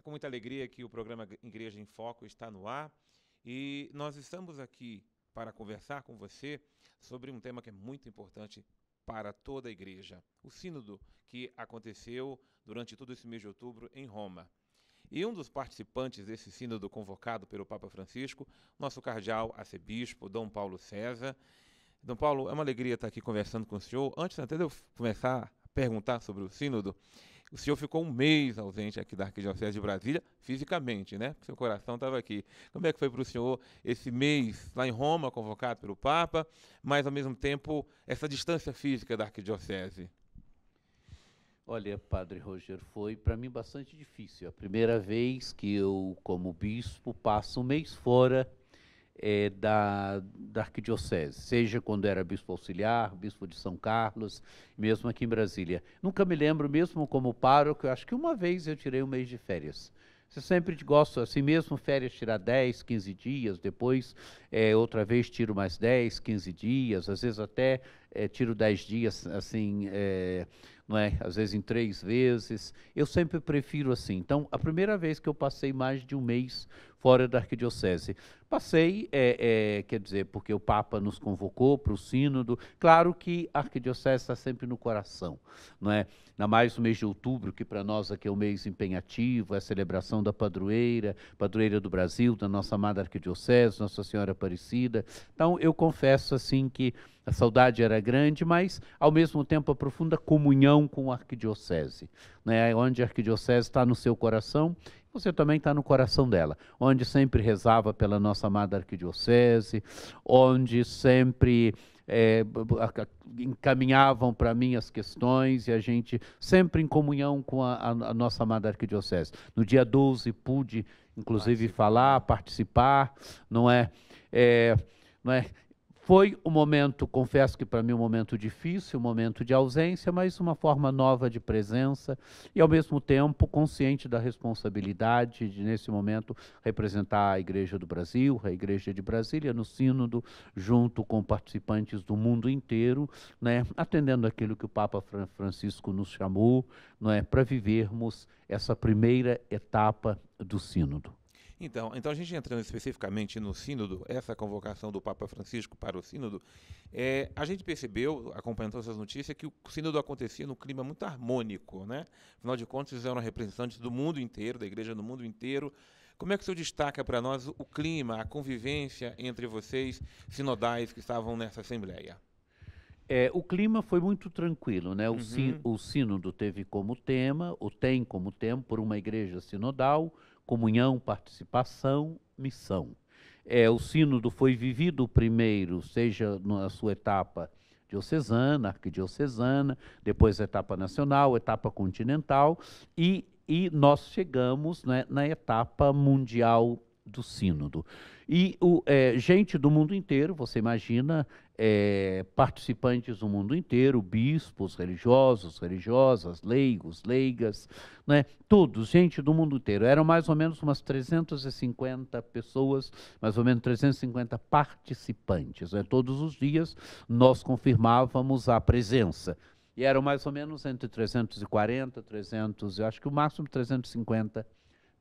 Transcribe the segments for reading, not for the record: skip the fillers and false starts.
com muita alegria que o programa Igreja em Foco está no ar e nós estamos aqui para conversar com você sobre um tema que é muito importante para toda a igreja, o sínodo que aconteceu durante todo esse mês de outubro em Roma. E um dos participantes desse sínodo convocado pelo Papa Francisco, nosso cardeal arcebispo Dom Paulo César. Dom Paulo, é uma alegria estar aqui conversando com o senhor. Antes até de eu começar a perguntar sobre o sínodo, o senhor ficou um mês ausente aqui da Arquidiocese de Brasília, fisicamente, né? Seu coração estava aqui. Como é que foi para o senhor esse mês lá em Roma, convocado pelo Papa, mas, ao mesmo tempo, essa distância física da Arquidiocese? Olha, Padre Roger, foi para mim bastante difícil. A primeira vez que eu, como bispo, passo um mês fora da Arquidiocese, seja quando era bispo auxiliar, bispo de São Carlos, mesmo aqui em Brasília. Nunca me lembro, mesmo como pároco, eu acho que uma vez eu tirei um mês de férias. Eu sempre gosto, assim mesmo, férias tirar 10, 15 dias, depois outra vez tiro mais 10, 15 dias, às vezes até tiro 10 dias, assim, não é? Às vezes em 3 vezes. Eu sempre prefiro assim. Então, a primeira vez que eu passei mais de um mês fora da Arquidiocese, passei, quer dizer, porque o Papa nos convocou para o sínodo. Claro que a Arquidiocese está sempre no coração, não é? Ainda mais no mês de outubro, que para nós aqui é um mês empenhativo, é a celebração da padroeira do Brasil, da nossa amada Arquidiocese, Nossa Senhora Aparecida. Então, eu confesso assim que a saudade era grande, mas, ao mesmo tempo, a profunda comunhão com a Arquidiocese, né? Onde a Arquidiocese está no seu coração, você também está no coração dela. Onde sempre rezava pela nossa amada Arquidiocese, onde sempre encaminhavam para mim as questões, e a gente sempre em comunhão com a nossa amada Arquidiocese. No dia 12 pude, inclusive, participar, não é? Não é? Foi um momento, confesso que para mim um momento difícil, um momento de ausência, mas uma forma nova de presença e, ao mesmo tempo, consciente da responsabilidade de, nesse momento, representar a Igreja do Brasil, a Igreja de Brasília, no sínodo, junto com participantes do mundo inteiro, né, atendendo aquilo que o Papa Francisco nos chamou, não é, para vivermos essa primeira etapa do sínodo. Então, a gente entrando especificamente no sínodo, essa convocação do Papa Francisco para o sínodo, a gente percebeu, acompanhando essas notícias, que o sínodo acontecia num clima muito harmônico, né? Afinal de contas, eles eram representantes do mundo inteiro, da igreja no mundo inteiro. Como é que o senhor destaca para nós o clima, a convivência entre vocês, sinodais que estavam nessa assembleia? O clima foi muito tranquilo, né? O sínodo teve como tema, ou tem como tema, por uma igreja sinodal, comunhão, participação, missão. O sínodo foi vivido primeiro, seja na sua etapa diocesana, arquidiocesana, depois a etapa nacional, etapa continental, e nós chegamos, né, na etapa mundial do sínodo. E gente do mundo inteiro, você imagina, participantes do mundo inteiro, bispos, religiosos, religiosas, leigos, leigas, né? Todos, gente do mundo inteiro. Eram mais ou menos umas 350 pessoas, mais ou menos 350 participantes, né? Todos os dias nós confirmávamos a presença. E eram mais ou menos entre 340, 300, eu acho que o máximo 350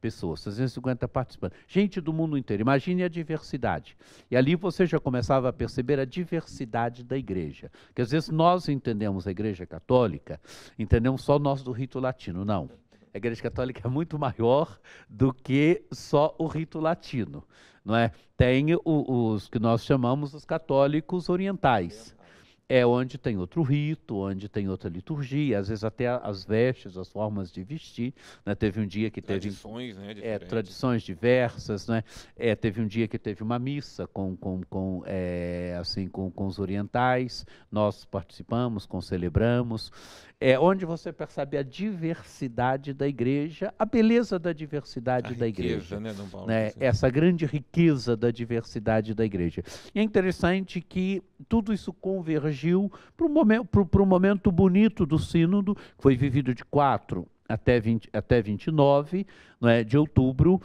pessoas, 350 participantes, gente do mundo inteiro. Imagine a diversidade. E ali você já começava a perceber a diversidade da igreja. Porque às vezes nós entendemos a igreja católica, entendemos só nós do rito latino. Não. A igreja católica é muito maior do que só o rito latino, não é? Tem os que nós chamamos os católicos orientais. Onde tem outro rito, onde tem outra liturgia, às vezes até as vestes, as formas de vestir, né? Teve um dia que tradições, né, tradições diversas, né? Teve um dia que teve uma missa com os orientais, nós participamos, celebramos, onde você percebe a diversidade da igreja, a beleza da diversidade da igreja, né, Dom Paulo? Né? Essa grande riqueza da diversidade da igreja. E é interessante que tudo isso convergiu para um momento bonito do sínodo, que foi vivido de 4 até 29, né, de outubro,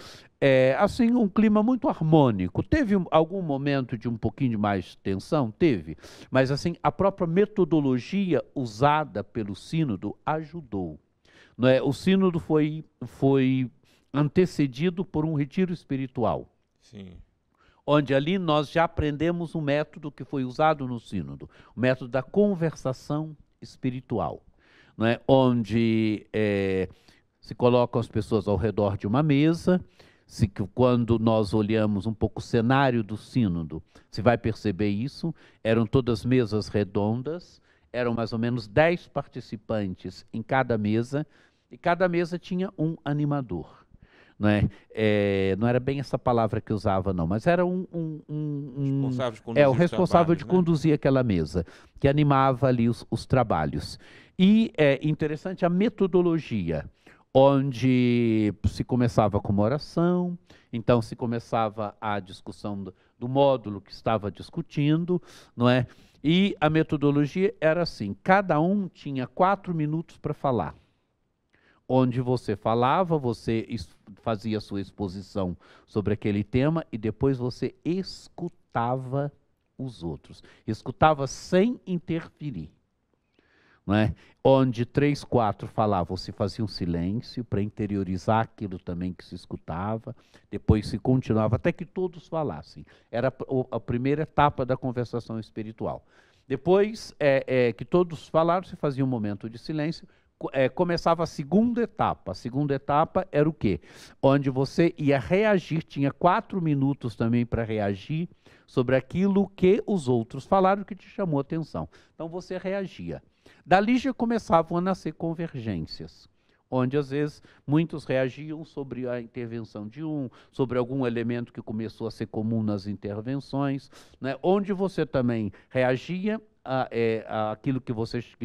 assim, um clima muito harmônico. Teve algum momento de um pouquinho de mais tensão? Teve, mas assim, a própria metodologia usada pelo sínodo ajudou. Não é? O sínodo foi antecedido por um retiro espiritual. Sim. Onde ali nós já aprendemos um método que foi usado no sínodo, o método da conversação espiritual, não é? Onde se colocam as pessoas ao redor de uma mesa. Quando nós olhamos um pouco o cenário do sínodo, se vai perceber isso, eram todas mesas redondas, eram mais ou menos 10 participantes em cada mesa, e cada mesa tinha um animador. Não é? Não era bem essa palavra que usava, não, mas era responsável de conduzir o responsável de conduzir aquela mesa, que animava ali os trabalhos. E é interessante a metodologia, onde se começava com uma oração, então se começava a discussão do módulo que estava discutindo, não é? E a metodologia era assim, cada um tinha 4 minutos para falar. Onde você falava, você fazia sua exposição sobre aquele tema e depois você escutava os outros. Escutava sem interferir. Não é? Onde 3, 4 falavam, se fazia um silêncio para interiorizar aquilo também que se escutava, depois se continuava até que todos falassem. Era a primeira etapa da conversação espiritual. Depois que todos falaram, se fazia um momento de silêncio, começava a segunda etapa. A segunda etapa era o quê? Onde você ia reagir, tinha 4 minutos também para reagir sobre aquilo que os outros falaram que te chamou a atenção. Então você reagia. Dali já começavam a nascer convergências, onde às vezes muitos reagiam sobre a intervenção de sobre algum elemento que começou a ser comum nas intervenções, né? Onde você também reagia aquilo que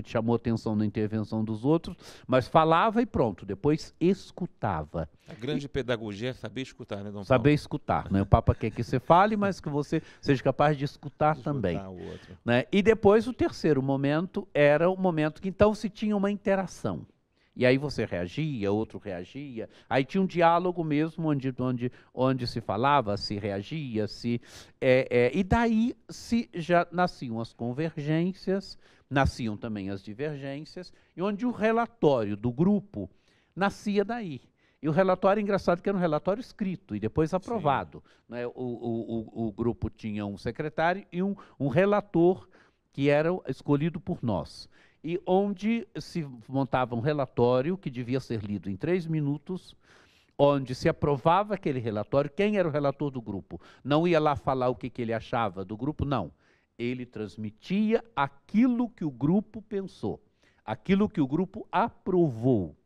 te chamou atenção na intervenção dos outros, mas falava e pronto, depois escutava. A grande pedagogia é saber escutar, né, Dom Paulo? Saber escutar, né? O Papa quer que você fale, mas que você seja capaz de escutar também. O outro. Né? E depois o terceiro momento era o momento que então se tinha uma interação. E aí você reagia, outro reagia, aí tinha um diálogo mesmo onde se falava, se reagia, e daí já nasciam as convergências, nasciam também as divergências, e onde o relatório do grupo nascia daí. E o relatório, engraçado, que era um relatório escrito e depois aprovado. Né? O grupo tinha um secretário e um relator que era escolhido por nós. E onde se montava um relatório que devia ser lido em 3 minutos, onde se aprovava aquele relatório. Quem era o relator do grupo? Não ia lá falar o que ele achava do grupo, não. Ele transmitia aquilo que o grupo pensou, aquilo que o grupo aprovou.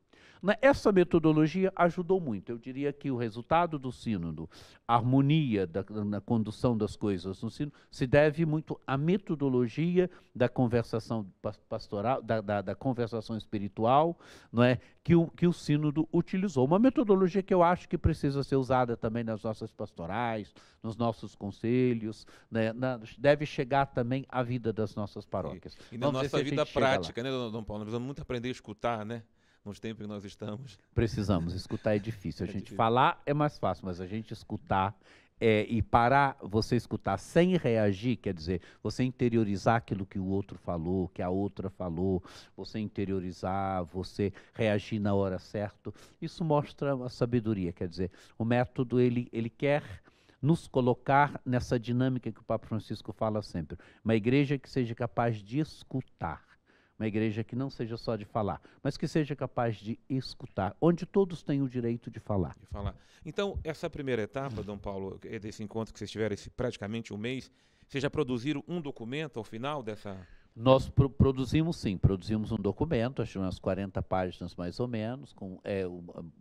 Essa metodologia ajudou muito. Eu diria que o resultado do sínodo, a harmonia na condução das coisas no sínodo, se deve muito à metodologia da conversação pastoral, da conversação espiritual, não é? Que o sínodo utilizou. Uma metodologia que eu acho que precisa ser usada também nas nossas pastorais, nos nossos conselhos, né? Deve chegar também à vida das nossas paróquias. E na nossa vida prática, né, Dom Paulo? Nós precisamos muito aprender a escutar, né? Nos tempos que nós estamos. Precisamos, escutar é difícil. A gente falar é mais fácil, mas a gente escutar e parar, você escutar sem reagir, quer dizer, você interiorizar aquilo que o outro falou, que a outra falou, você interiorizar, você reagir na hora certa, isso mostra a sabedoria, quer dizer, o método ele quer nos colocar nessa dinâmica que o Papa Francisco fala sempre, uma igreja que seja capaz de escutar. Uma igreja que não seja só de falar, mas que seja capaz de escutar, onde todos têm o direito de falar. Então, essa primeira etapa, Dom Paulo, desse encontro que vocês tiveram praticamente um mês, vocês já produziram um documento ao final dessa... Nós produzimos um documento, acho umas 40 páginas mais ou menos, com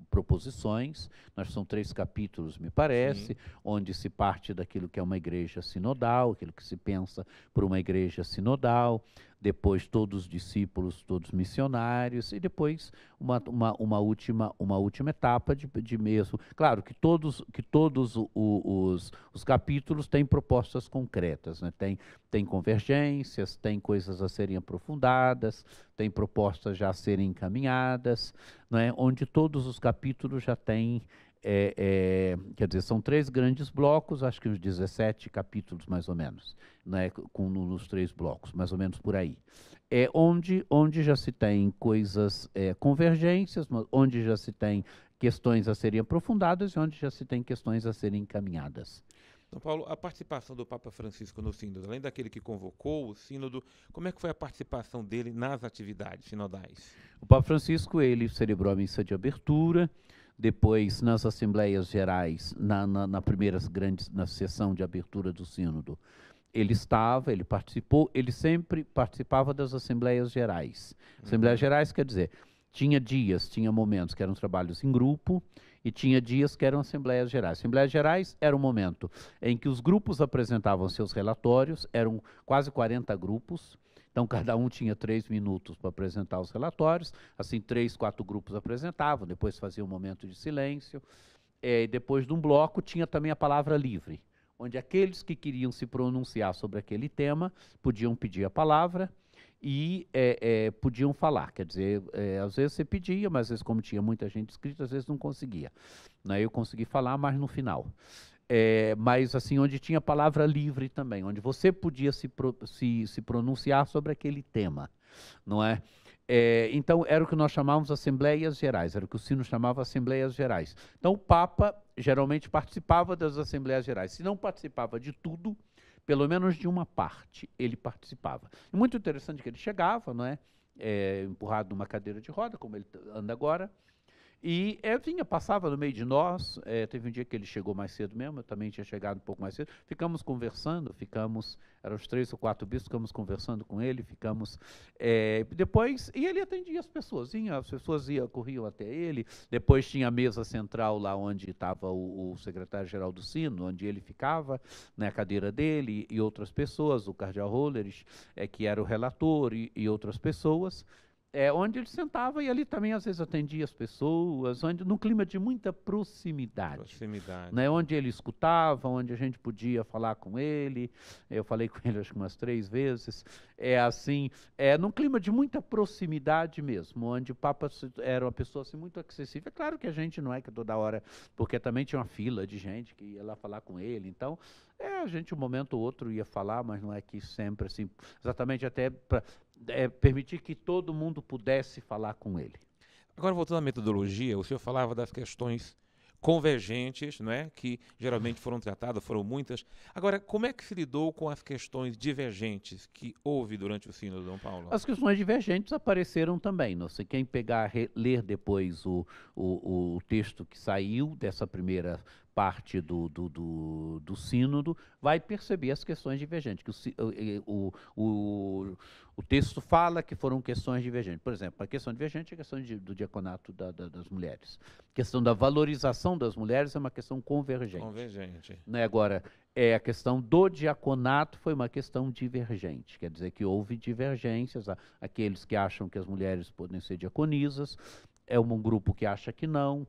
proposições. São 3 capítulos, me parece, sim, onde se parte daquilo que é uma igreja sinodal, aquilo que se pensa por uma igreja sinodal, depois todos os discípulos, todos missionários, e depois uma última etapa de mesmo. Claro que todos os capítulos têm propostas concretas, né? Tem convergências, tem coisas a serem aprofundadas, tem propostas já a serem encaminhadas, né? Onde todos os capítulos já têm, quer dizer, são 3 grandes blocos, acho que uns 17 capítulos mais ou menos, né? Nos 3 blocos, mais ou menos por aí. Onde já se tem coisas, convergências, onde já se tem questões a serem aprofundadas e onde já se tem questões a serem encaminhadas. Dom Paulo, a participação do Papa Francisco no sínodo, além daquele que convocou o sínodo, como é que foi a participação dele nas atividades sinodais? O Papa Francisco, ele celebrou a missa de abertura, depois nas Assembleias Gerais, na sessão de abertura do sínodo, ele participou, ele sempre participava das Assembleias Gerais. Assembleias Gerais quer dizer, tinha momentos que eram trabalhos em grupo e tinha dias que eram Assembleias Gerais. Assembleias Gerais era um momento em que os grupos apresentavam seus relatórios, eram quase 40 grupos, então cada um tinha 3 minutos para apresentar os relatórios, assim 3, 4 grupos apresentavam, depois fazia um momento de silêncio, e depois de um bloco tinha também a palavra livre, onde aqueles que queriam se pronunciar sobre aquele tema podiam pedir a palavra e podiam falar. Quer dizer, às vezes você pedia, mas às vezes, como tinha muita gente inscrita, às vezes não conseguia. Eu consegui falar, mas no final. Mas assim, onde tinha palavra livre também, onde você podia se pronunciar sobre aquele tema, não é? Então, era o que nós chamávamos Assembleias Gerais, era o que o sino chamava Assembleias Gerais. Então, o Papa geralmente participava das Assembleias Gerais. Se não participava de tudo, pelo menos de uma parte, ele participava. E muito interessante que ele chegava, não é? Empurrado numa cadeira de roda, como ele anda agora, e passava no meio de nós. Teve um dia que ele chegou mais cedo mesmo, eu também tinha chegado um pouco mais cedo, ficamos conversando, eram os 3 ou 4 bispos, ficamos conversando com ele, depois, e ele atendia as pessoas corriam até ele, depois tinha a mesa central lá onde estava o secretário-geral do sino, onde ele ficava, na cadeira dele, e outras pessoas, o cardeal Hollerich, que era o relator, e outras pessoas, onde ele sentava e ali também às vezes atendia as pessoas, num clima de muita proximidade. Né? Onde ele escutava, onde a gente podia falar com ele, eu falei com ele acho que umas 3 vezes, num clima de muita proximidade mesmo, onde o Papa era uma pessoa assim, muito acessível. É claro que a gente não é que toda hora, porque também tinha uma fila de gente que ia lá falar com ele, então a gente um momento ou outro ia falar, mas não é que sempre assim, exatamente até para permitir que todo mundo pudesse falar com ele. Agora, voltando à metodologia, o senhor falava das questões convergentes, não é? Que geralmente foram tratadas, foram muitas. Agora, como é que se lidou com as questões divergentes que houve durante o sínodo de Dom Paulo? As questões divergentes apareceram também. Não sei, quem ler depois o texto que saiu dessa primeira parte do sínodo, vai perceber as questões divergentes. Que o texto fala que foram questões divergentes. Por exemplo, a questão divergente é a questão do diaconato das mulheres. A questão da valorização das mulheres é uma questão convergente. Né? Agora, a questão do diaconato foi uma questão divergente. Quer dizer que houve divergências, aqueles que acham que as mulheres podem ser diaconisas, um grupo que acha que não,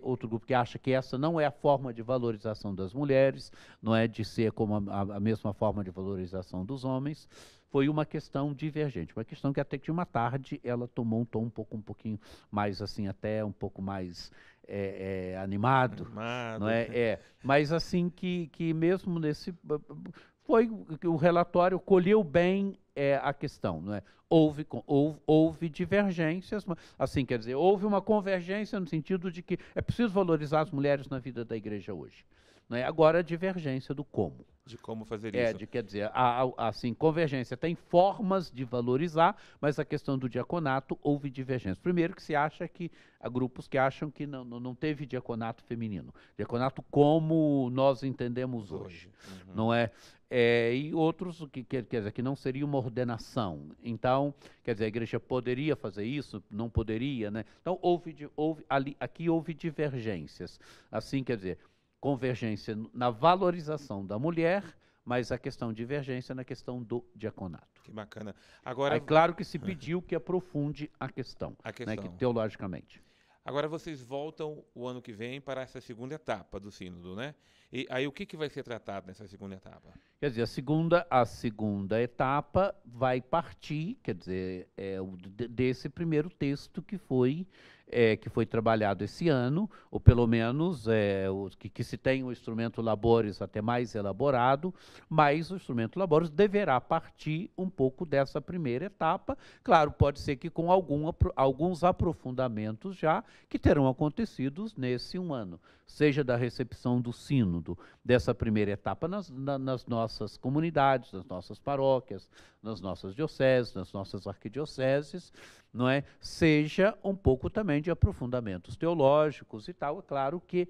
outro grupo que acha que essa não é a forma de valorização das mulheres, não é de ser como a mesma forma de valorização dos homens. Foi uma questão divergente, uma questão que até que de uma tarde ela tomou um tom um pouquinho mais assim, até um pouco mais animado, não é? Mas assim que mesmo o relatório colheu bem a questão, não é? Houve divergências, assim, quer dizer, houve uma convergência no sentido de que é preciso valorizar as mulheres na vida da igreja hoje. Não é? Agora, a divergência do como. De como fazer isso. Quer dizer, assim, convergência tem formas de valorizar, mas a questão do diaconato houve divergência. Primeiro que se acha que, há grupos que acham que não teve diaconato feminino. Diaconato como nós entendemos hoje. Uhum. Não é? E outros quer dizer, que não seria uma ordenação. Então, quer dizer, a igreja poderia fazer isso, não poderia, né? Então, aqui houve divergências. Assim, quer dizer, convergência na valorização da mulher, mas a questão de divergência na questão do diaconato. Que bacana. Agora, é claro que se pediu que aprofunde a questão. Né, que, teologicamente. Agora vocês voltam o ano que vem para essa segunda etapa do sínodo, né? E aí o que vai ser tratado nessa segunda etapa? Quer dizer, a segunda etapa vai partir, quer dizer, desse primeiro texto que foi trabalhado esse ano, ou pelo menos que se tem o instrumento Labores até mais elaborado, mas o instrumento Labores deverá partir um pouco dessa primeira etapa. Claro, pode ser que com alguns aprofundamentos já que terão acontecido nesse um ano, seja da recepção do sínodo dessa primeira etapa nas nossas comunidades, nas nossas paróquias, nas nossas dioceses, nas nossas arquidioceses, não é? Seja um pouco também de aprofundamentos teológicos e tal. É claro que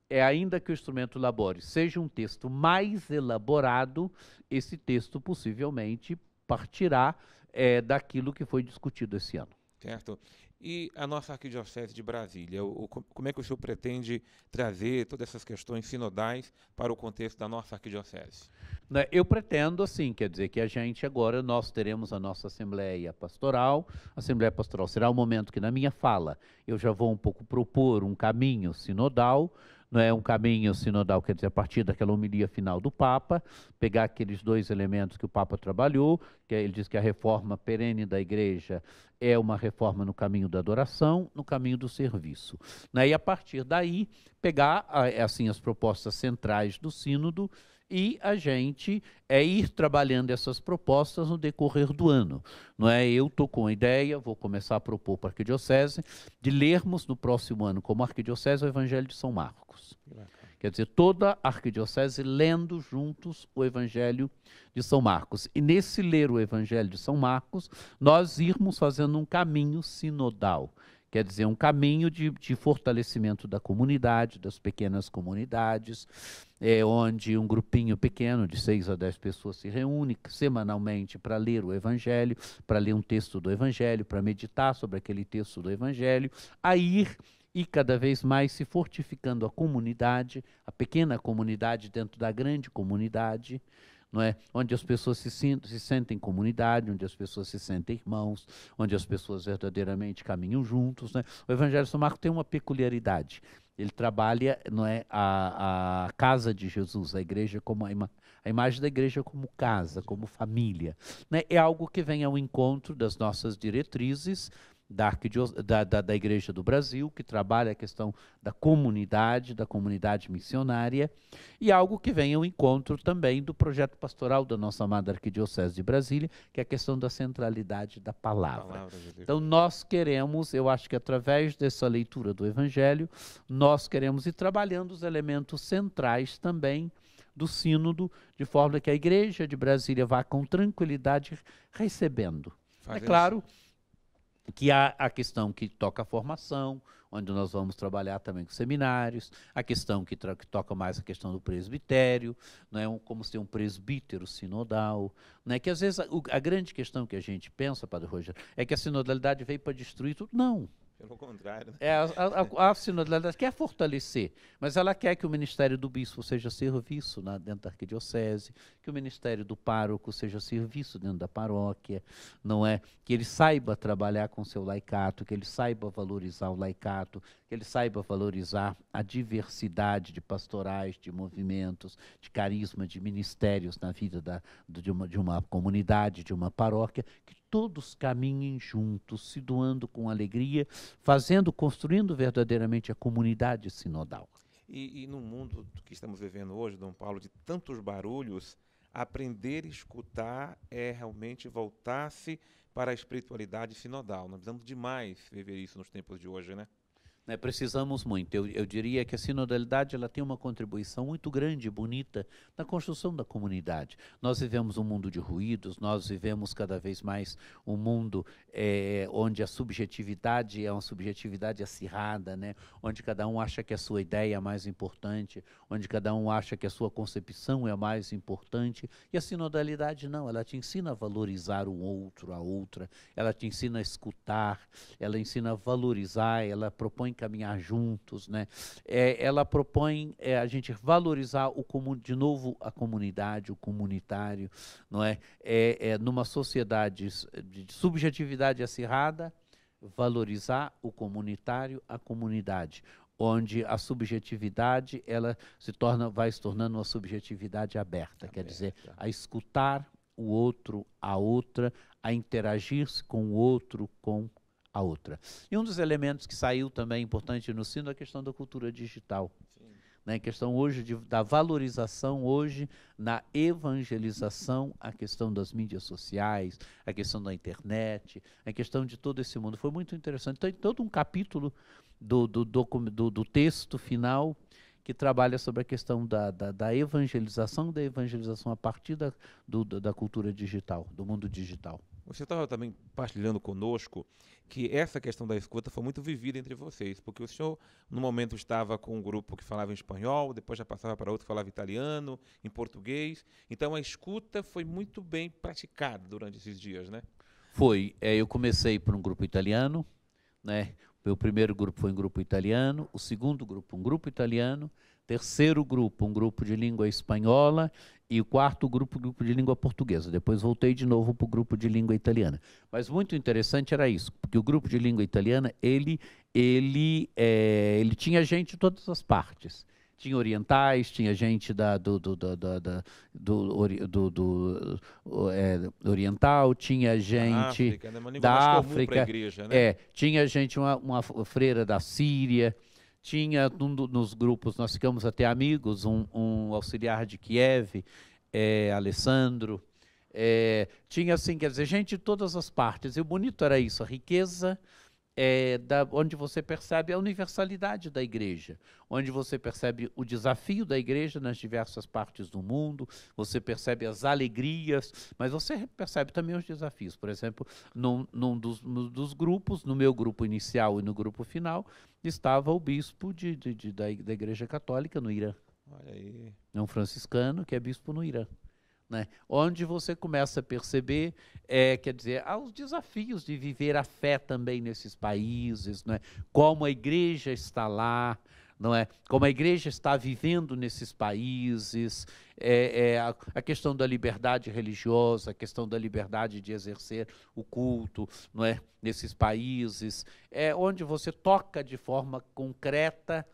ainda que o instrumento Labores seja um texto mais elaborado, esse texto possivelmente partirá daquilo que foi discutido esse ano. Certo. E a nossa arquidiocese de Brasília, como é que o senhor pretende trazer todas essas questões sinodais para o contexto da nossa arquidiocese? Eu pretendo, assim, quer dizer que a gente agora, nós teremos a nossa Assembleia Pastoral. A Assembleia Pastoral será o momento que na minha fala eu já vou um pouco propor um caminho sinodal, não é um caminho sinodal, quer dizer, a partir daquela homilia final do Papa, pegar aqueles dois elementos que o Papa trabalhou, que ele diz que a reforma perene da Igreja é uma reforma no caminho da adoração, no caminho do serviço. E a partir daí, pegar assim as propostas centrais do sínodo e a gente ir trabalhando essas propostas no decorrer do ano. Não é? Eu estou com a ideia, vou começar a propor para a Arquidiocese, de lermos no próximo ano, como Arquidiocese, o Evangelho de São Marcos. Quer dizer, toda a Arquidiocese lendo juntos o Evangelho de São Marcos. E nesse ler o Evangelho de São Marcos, nós irmos fazendo um caminho sinodal. Quer dizer, um caminho de fortalecimento da comunidade, das pequenas comunidades, onde um grupinho pequeno, de 6 a 10 pessoas, se reúne semanalmente para ler o Evangelho, para ler um texto do Evangelho, para meditar sobre aquele texto do Evangelho, a ir e cada vez mais se fortificando a comunidade, a pequena comunidade dentro da grande comunidade, não é? Onde as pessoas se sentem comunidade, onde as pessoas se sentem irmãos, onde as pessoas verdadeiramente caminham juntos, né? O Evangelho de São Marcos tem uma peculiaridade. Ele trabalha, não é, a casa de Jesus, a igreja como a imagem da igreja como casa, como família, né? É algo que vem ao encontro das nossas diretrizes da Igreja do Brasil, que trabalha a questão da comunidade missionária, e algo que vem ao encontro também do projeto pastoral da nossa amada Arquidiocese de Brasília, que é a questão da centralidade da palavra. Então nós queremos, eu acho que através dessa leitura do Evangelho, nós queremos ir trabalhando os elementos centrais também do sínodo, de forma que a Igreja de Brasília vá com tranquilidade recebendo. É claro que há a questão que toca a formação, onde nós vamos trabalhar também com seminários, a questão que toca mais a questão do presbitério, não é? Como ser um presbítero sinodal, né? Que às vezes a grande questão que a gente pensa, Padre Rogério, é que a sinodalidade veio para destruir tudo. Não. Pelo contrário. Né? A sinodalidade quer fortalecer, mas ela quer que o ministério do bispo seja serviço dentro da arquidiocese, que o ministério do pároco seja serviço dentro da paróquia, não é? Que ele saiba trabalhar com o seu laicato, que ele saiba valorizar o laicato, que ele saiba valorizar a diversidade de pastorais, de movimentos, de carisma, de ministérios na vida de uma comunidade, de uma paróquia, que todos caminhem juntos, se doando com alegria, construindo verdadeiramente a comunidade sinodal. E no mundo que estamos vivendo hoje, Dom Paulo, de tantos barulhos, aprender a escutar é realmente voltar-se para a espiritualidade sinodal. Nós precisamos demais viver isso nos tempos de hoje, né? Precisamos muito. Eu diria que a sinodalidade ela tem uma contribuição muito grande e bonita na construção da comunidade. Nós vivemos um mundo de ruídos, nós vivemos cada vez mais um mundo onde a subjetividade é uma subjetividade acirrada, né? Onde cada um acha que a sua ideia é a mais importante, onde cada um acha que a sua concepção é a mais importante. E a sinodalidade não, ela te ensina a valorizar o outro, a outra, ela te ensina a escutar, ela ensina a valorizar, ela propõe caminhar juntos, né? Ela propõe a gente valorizar de novo a comunidade, o comunitário, não é? Numa sociedade de subjetividade acirrada, valorizar o comunitário, a comunidade, onde a subjetividade vai se tornando uma subjetividade aberta, quer dizer, a escutar o outro, a outra, a interagir-se com o outro, com a outra. E um dos elementos que saiu também importante no Sínodo é a questão da cultura digital. Né, a questão hoje da valorização hoje na evangelização, a questão das mídias sociais, a questão da internet, a questão de todo esse mundo. Foi muito interessante. Então, tem todo um capítulo do texto final que trabalha sobre a questão da evangelização a partir da cultura digital, do mundo digital. Você estava também partilhando conosco que essa questão da escuta foi muito vivida entre vocês, porque o senhor, no momento, estava com um grupo que falava em espanhol, depois já passava para outro que falava italiano, em português. Então, a escuta foi muito bem praticada durante esses dias, né? Foi. Eu comecei por um grupo italiano, né? Meu primeiro grupo foi um grupo italiano, o segundo grupo, um grupo italiano, terceiro grupo, um grupo de língua espanhola, e o quarto grupo de língua portuguesa. Depois voltei de novo para o grupo de língua italiana. Mas muito interessante era isso, porque o grupo de língua italiana, ele tinha gente de todas as partes. Tinha orientais, tinha gente oriental, tinha gente da África, igreja, né? tinha gente, uma freira da Síria. Tinha nos grupos, nós ficamos até amigos, um auxiliar de Kiev, Alessandro. Tinha, assim, quer dizer, gente de todas as partes. E o bonito era isso, a riqueza onde você percebe a universalidade da igreja, onde você percebe o desafio da igreja nas diversas partes do mundo, você percebe as alegrias, mas você percebe também os desafios. Por exemplo, num dos grupos, no meu grupo inicial e no grupo final, estava o bispo da Igreja Católica no Irã. Olha aí. É um franciscano que é bispo no Irã. Né? Onde você começa a perceber, quer dizer, os desafios de viver a fé também nesses países, não é? Como a igreja está lá, não é? Como a igreja está vivendo nesses países, a questão da liberdade religiosa, a questão da liberdade de exercer o culto, não é? Nesses países, onde você toca de forma concreta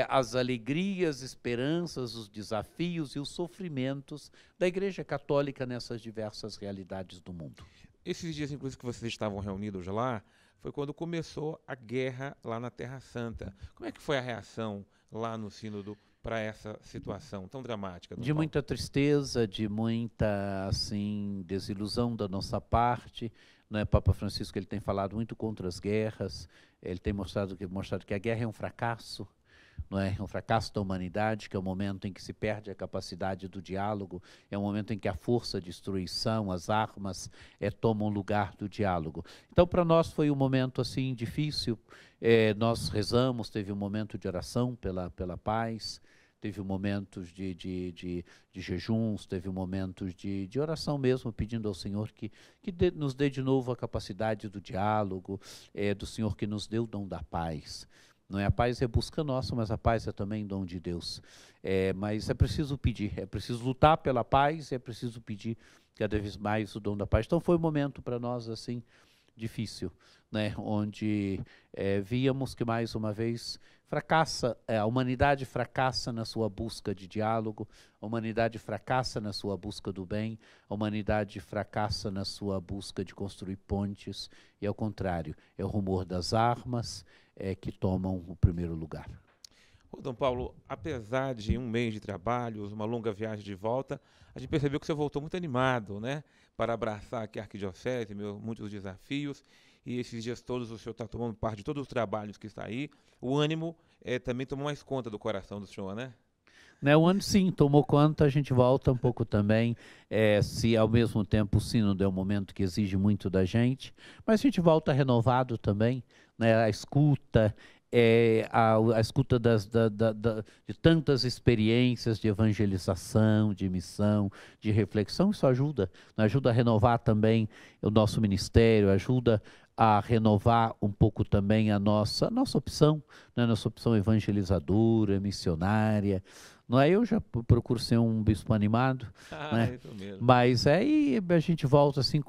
as alegrias, esperanças, os desafios e os sofrimentos da Igreja Católica nessas diversas realidades do mundo. Esses dias, inclusive, que vocês estavam reunidos lá, foi quando começou a guerra lá na Terra Santa. Como é que foi a reação lá no Sínodo para essa situação tão dramática? De muita tristeza, de muita, assim, desilusão da nossa parte. Não é? Papa Francisco, ele tem falado muito contra as guerras, ele tem mostrado que a guerra é um fracasso. Não é? Um fracasso da humanidade, que é o momento em que se perde a capacidade do diálogo, é o momento em que a força, a destruição, as armas tomam lugar do diálogo. Então, para nós foi um momento assim difícil, nós rezamos, teve um momento de oração pela paz, teve momentos de jejuns, teve momentos de oração mesmo, pedindo ao Senhor que nos dê de novo a capacidade do diálogo, do Senhor que nos deu o dom da paz. Não é? A paz é busca nossa, mas a paz é também dom de Deus. Mas é preciso pedir, é preciso lutar pela paz, é preciso pedir cada vez mais o dom da paz. Então foi um momento para nós assim difícil, né? Onde víamos que mais uma vez a humanidade fracassa na sua busca de diálogo, a humanidade fracassa na sua busca do bem, a humanidade fracassa na sua busca de construir pontes, e ao contrário, é o rumor das armas que tomam o primeiro lugar. Ô, Dom Paulo, apesar de um mês de trabalhos, uma longa viagem de volta, a gente percebeu que você voltou muito animado, né? Para abraçar aqui a Arquidiocese, muitos desafios, e esses dias todos o senhor está tomando parte de todos os trabalhos que está aí. O ânimo também tomou mais conta do coração do senhor, né? O ânimo, sim, tomou conta, a gente volta um pouco também, se ao mesmo tempo o Sínodo é um momento que exige muito da gente, mas a gente volta renovado também, né? A escuta, a escuta de tantas experiências de evangelização, de missão, de reflexão, isso ajuda a renovar também o nosso ministério, ajuda a renovar um pouco também a nossa opção, né? Nossa opção evangelizadora, missionária. Não é? Eu já procuro ser um bispo animado, né? Isso mesmo. Mas aí a gente volta assim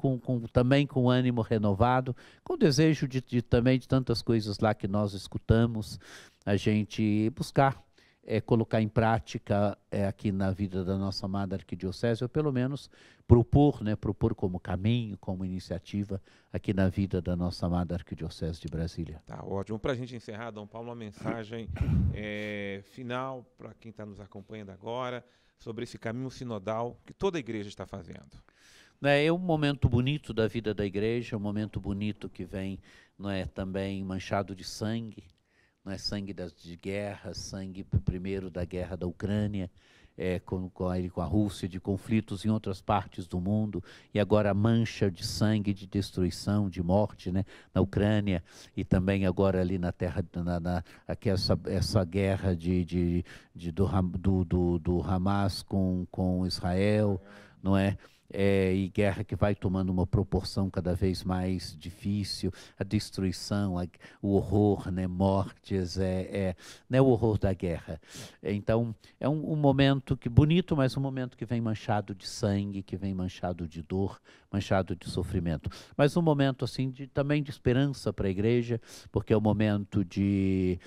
também com ânimo renovado, com desejo também de tantas coisas lá que nós escutamos, a gente buscar colocar em prática aqui na vida da nossa amada arquidiocese, ou pelo menos propor, né, propor como caminho, como iniciativa aqui na vida da nossa amada arquidiocese de Brasília. Tá ótimo. Para a gente encerrar, Dom Paulo, uma mensagem final para quem está nos acompanhando agora sobre esse caminho sinodal que toda a igreja está fazendo. É um momento bonito da vida da igreja, um momento bonito que vem, não é, também manchado de sangue, não é, sangue de guerra, sangue primeiro da guerra da Ucrânia, com a Rússia, de conflitos em outras partes do mundo, e agora a mancha de sangue, de destruição, de morte, né, na Ucrânia, e também agora ali na terra, aqui essa guerra do Hamas com Israel, não é? E guerra que vai tomando uma proporção cada vez mais difícil, a destruição, o horror, né, mortes, né, o horror da guerra. Então, é um momento bonito, mas um momento que vem manchado de sangue, que vem manchado de dor, manchado de sofrimento. Mas um momento assim também de esperança para a igreja, porque é um momento de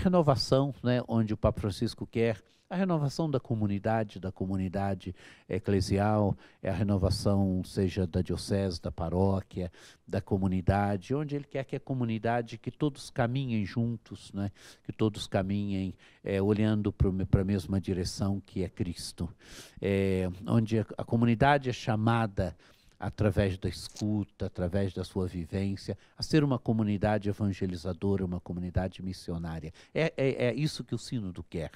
renovação, né, onde o Papa Francisco quer a renovação da comunidade eclesial, a renovação, seja da diocese, da paróquia, da comunidade, onde ele quer que a comunidade, que todos caminhem juntos, né? Que todos caminhem olhando para a mesma direção que é Cristo. Onde a comunidade é chamada, através da escuta, através da sua vivência, a ser uma comunidade evangelizadora, uma comunidade missionária. É isso que o Sínodo quer,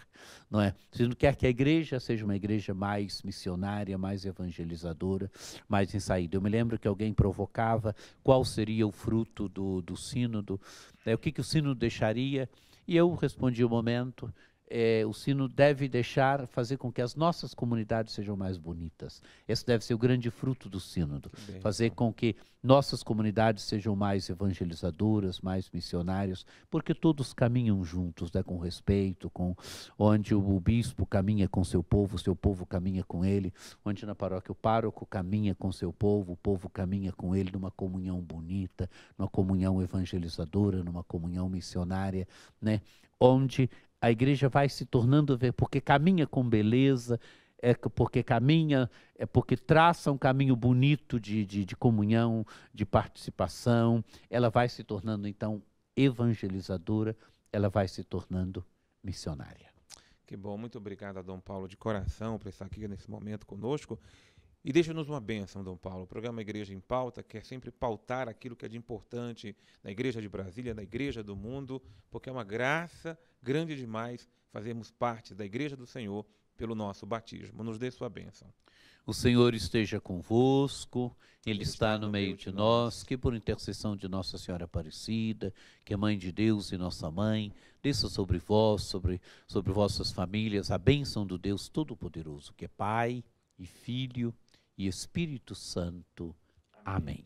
não é? O Sínodo quer que a igreja seja uma igreja mais missionária, mais evangelizadora, mais em saída. Eu me lembro que alguém provocava qual seria o fruto do Sínodo, o que o Sínodo deixaria, e eu respondi o momento. O Sínodo deve fazer com que as nossas comunidades sejam mais bonitas. Esse deve ser o grande fruto do Sínodo. Fazer com que nossas comunidades sejam mais evangelizadoras, mais missionárias, porque todos caminham juntos, né, com respeito, onde o bispo caminha com seu povo caminha com ele, onde na paróquia o pároco caminha com seu povo, o povo caminha com ele numa comunhão bonita, numa comunhão evangelizadora, numa comunhão missionária, né, onde a igreja vai se tornando, porque caminha com beleza, porque traça um caminho bonito de comunhão, de participação, ela vai se tornando, então, evangelizadora, ela vai se tornando missionária. Que bom, muito obrigado a Dom Paulo de coração por estar aqui nesse momento conosco. E deixa-nos uma bênção, Dom Paulo. O programa Igreja em Pauta quer sempre pautar aquilo que é de importante na Igreja de Brasília, na Igreja do mundo, porque é uma graça grande demais fazermos parte da Igreja do Senhor pelo nosso batismo. Nos dê sua bênção. O Senhor esteja convosco, Ele está no meio de nós, que por intercessão de Nossa Senhora Aparecida, que é Mãe de Deus e nossa Mãe, desça sobre vós, sobre vossas famílias, a bênção do Deus Todo-Poderoso, que é Pai e Filho e Espírito Santo. Amém.